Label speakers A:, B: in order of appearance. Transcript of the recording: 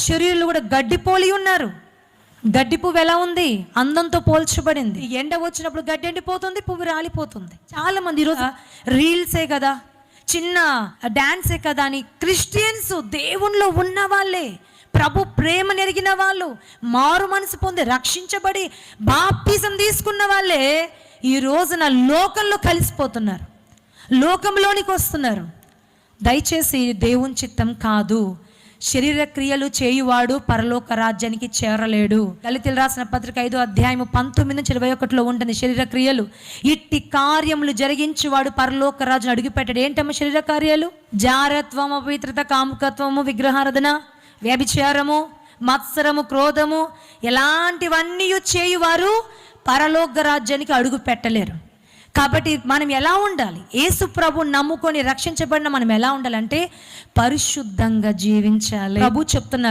A: శరీరులు కూడా గడ్డిపోలి ఉన్నారు. గడ్డి పువ్వు ఎలా ఉంది? అందంతో పోల్చబడింది. ఎండ వచ్చినప్పుడు గడ్డి ఎండిపోతుంది, పువ్వు రాలిపోతుంది. చాలా మంది ఈరోజు రీల్సే కదా, చిన్న డాన్సే కదా అని క్రిస్టియన్స్, దేవునిలో ఉన్న వాళ్ళే, ప్రభు ప్రేమ నెరిగిన వాళ్ళు, మారు మనసు పొంది రక్షించబడి బాప్తిజం తీసుకున్న వాళ్ళే ఈ రోజున లోకంలో కలిసిపోతున్నారు, లోకంలోనికి వస్తున్నారు. దయచేసి దేవుని చిత్తం కాదు. శరీర క్రియలు చేయువాడు పరలోక రాజ్యానికి చేరలేడు. దళితులు రాసిన పత్రిక 5వ అధ్యాయము 19-21 ఉంటుంది. శరీర క్రియలు, ఇట్టి కార్యములు జరిగించువాడు పరలోక రాజును అడుగుపెట్టాడు. ఏంటమ్మా శరీర కార్యాలు? జారత్వము, అపవిత్రత, కాముకత్వము, విగ్రహారాధన, వ్యభిచారము, మత్సరము, క్రోధము, ఎలాంటివన్నీ చేయువారు పరలోక రాజ్యానికి అడుగు పెట్టలేరు. కాబట్టి మనం ఎలా ఉండాలి? యేసు ప్రభు నమ్ముకొని రక్షించబడిన మనం ఎలా ఉండాలంటే పరిశుద్ధంగా జీవించాలి. ప్రభు చెప్తున్నారు.